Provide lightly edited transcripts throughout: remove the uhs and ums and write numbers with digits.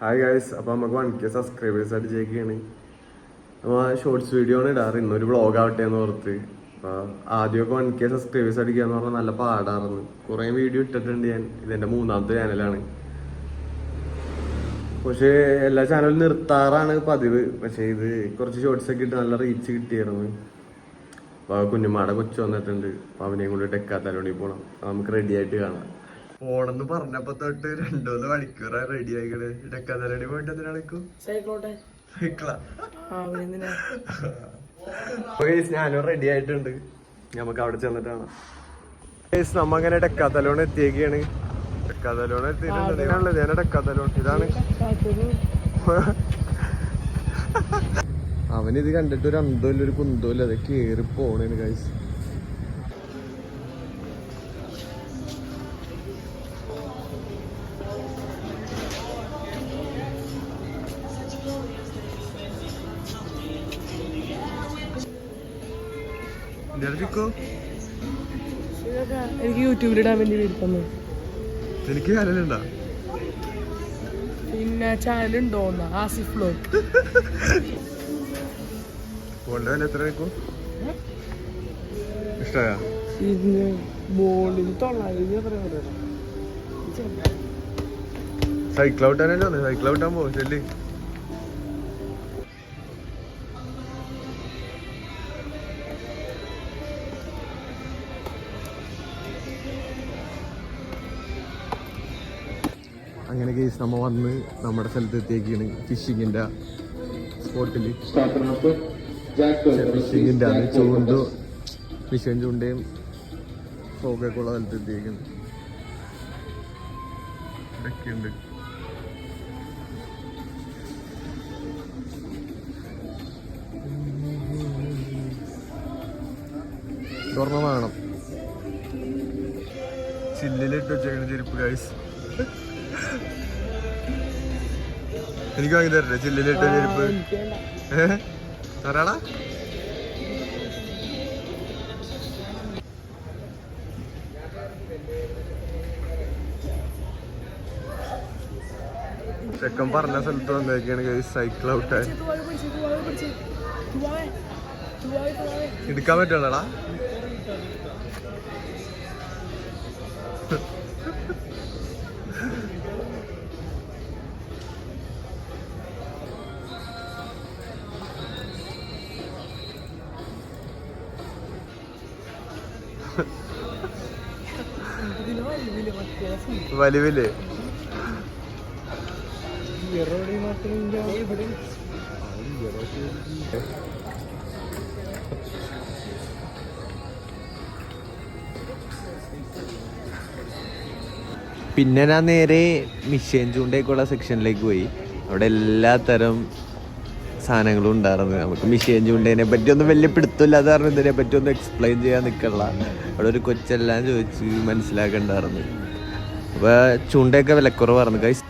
Hi guys, അപ്പോൾ നമുക്ക് 1K subscribers അടിച്ചേക്കാണ്. നമ്മൾ ഷോർട്സ് വീഡിയോ ആണ് ഇടാറ്. ഇന്നൊരു വ്ളോഗ് ആവട്ടെ എന്ന് ഓർത്ത്. അപ്പോൾ ആദ്യമൊക്കെ 1K സബ്സ്ക്രൈബേഴ്സ് അടിക്കുക എന്ന് പറഞ്ഞാൽ നല്ല പാടായിരുന്നു. കുറേ വീഡിയോ ഇട്ടിട്ടുണ്ട് ഞാൻ. ഇതെൻ്റെ 3ാമത്തെ ചാനലാണ്. പക്ഷേ എല്ലാ ചാനലും നിർത്താറാണ് പതിവ്. പക്ഷേ ഇത് കുറച്ച് ഷോർട്സ് ഒക്കെ ഇട്ട് നല്ല റീച്ച് കിട്ടിയായിരുന്നു. അപ്പോൾ കുഞ്ഞുമാടെ കൊച്ചു വന്നിട്ടുണ്ട്. അപ്പോൾ അവനെയും കൊണ്ട് ടെക്കാത്തലോണി പോകണം. നമുക്ക് റെഡി ആയിട്ട് കാണാം. പോണെന്ന് പറഞ്ഞപ്പോ തൊട്ട് 2-3 മണിക്കൂറാ റെഡി ആയിക്കണ്. ടെക്കാത്തലോണി പോയിട്ട് എന്തിനാ കളിക്കും? സൈക്കിളാ. ഞാനും റെഡി ആയിട്ടുണ്ട്. നമുക്ക് അവിടെ ചെന്നിട്ട് കാണാം. നമ്മ അങ്ങനെ ടെക്കാത്തലോൺ എത്തിയേക്കാണ്. ടെക്കാത്തലോൺ എത്തിയിട്ടുണ്ട്. ഞാൻ ടെക്കാത്തലോൺ ഇതാണ്. അവനിത് കണ്ടിട്ട് ഒരു അന്തമില്ല ഒരു കുന്തമില്ല. അത് കേറി പോണേന് ഗൈസ്. എനിക്ക് യൂട്യൂബിലിടാൻ വേണ്ടി വരുത്തുന്നു. എനിക്ക് ചാനലുണ്ടോ? പിന്നെ ചാനലുണ്ടോ? ആസിഫ് വ്ലോഗ്. എത്ര നിൽക്കും? ഇഷ്ടമായ ബോളിന് 900. സൈക്കിൾ ഔട്ടാനല്ലോ. സൈക്കിൾ ഔട്ടാൻ പോകും ചെല്ലി. അങ്ങനെ കേസ് നമ്മ വന്ന് നമ്മുടെ സ്ഥലത്ത് എത്തിയേക്കാണ്. ഫിഷിങ്ങിൻ്റെ സ്പോട്ടിൽ. ഫിഷിങ്ങിൻ്റെ അത് ഫിഷും ചൂണ്ടയും ഫോക്കൊക്കെ ഉള്ള സ്ഥലത്ത് എത്തിയേക്കാണ്. ഇതൊക്കെയുണ്ട്. തുറന്ന വേണം. ചില്ലിലിട്ട് വെച്ചേക്കണ ചെരുപ്പ് ഗൈസ്. എനിക്ക് വാങ്ങി തരട്ടെ ചില്ലിലിട്ട ചെരുപ്പ്? തരാടാ. ചെക്കൻ പറഞ്ഞ സ്ഥലത്ത് വന്നേക്കാണ് ഗൈസ്. സൈക്കിൾ ഔട്ടായി എടുക്കാൻ പറ്റുള്ളടാ. വലിവില് പിന്നെ ഞാൻ നേരെ മിഷീൻ ചൂണ്ടയൊക്കെയുള്ള സെക്ഷനിലേക്ക് പോയി. അവിടെ എല്ലാത്തരം സാധനങ്ങളും ഉണ്ടായിരുന്നു. നമുക്ക് മിഷീൻ ചൂണ്ടേനെ പറ്റി ഒന്നും വലിയ പിടുത്തമില്ലാതെ കാരണം ഇതിനെ പറ്റി ഒന്നും എക്സ്പ്ലെയിൻ ചെയ്യാൻ നിൽക്കണില്ല. അവിടെ ഒരു കൊച്ചെല്ലാം ചോദിച്ച് മനസ്സിലാക്കണ്ടായിരുന്നു. അപ്പോൾ ചൂണ്ടയൊക്കെ വിലക്കുറവായിരുന്നു ഗൈസ്.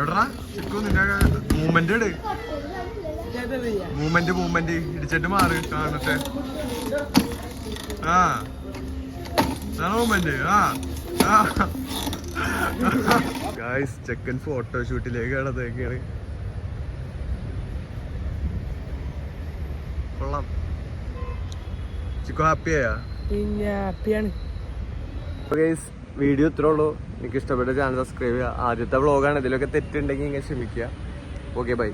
എവിടാ ചിക്കു നിന്റെ മൂവ്മെന്റ് ഇട്. മൂവ്മെന്റ് ഇടിച്ചിട്ട് മാറ് കാണട്ടെ. മൂവ്മെന്റ്. ഗായ്സ് ചെക്കൻ ഫോട്ടോഷൂട്ടിലേക്ക് കടന്നേക്കാണ്. കൊള്ളാം. ചിക്കു ഹാപ്പിയാ? പിന്നെ ഹാപ്പിയാണ്. ഗൈസ് വീഡിയോ ഇത്രേ ഉള്ളൂ. എനിക്ക് ഇഷ്ടപ്പെട്ട ചാനൽ സബ്സ്ക്രൈബ് ചെയ്യുക. ആദ്യത്തെ വ്ളോഗാണ്. ഇതിലൊക്കെ തെറ്റുണ്ടെങ്കിൽ ഇങ്ങനെ ക്ഷമിക്കുക. Okay bye.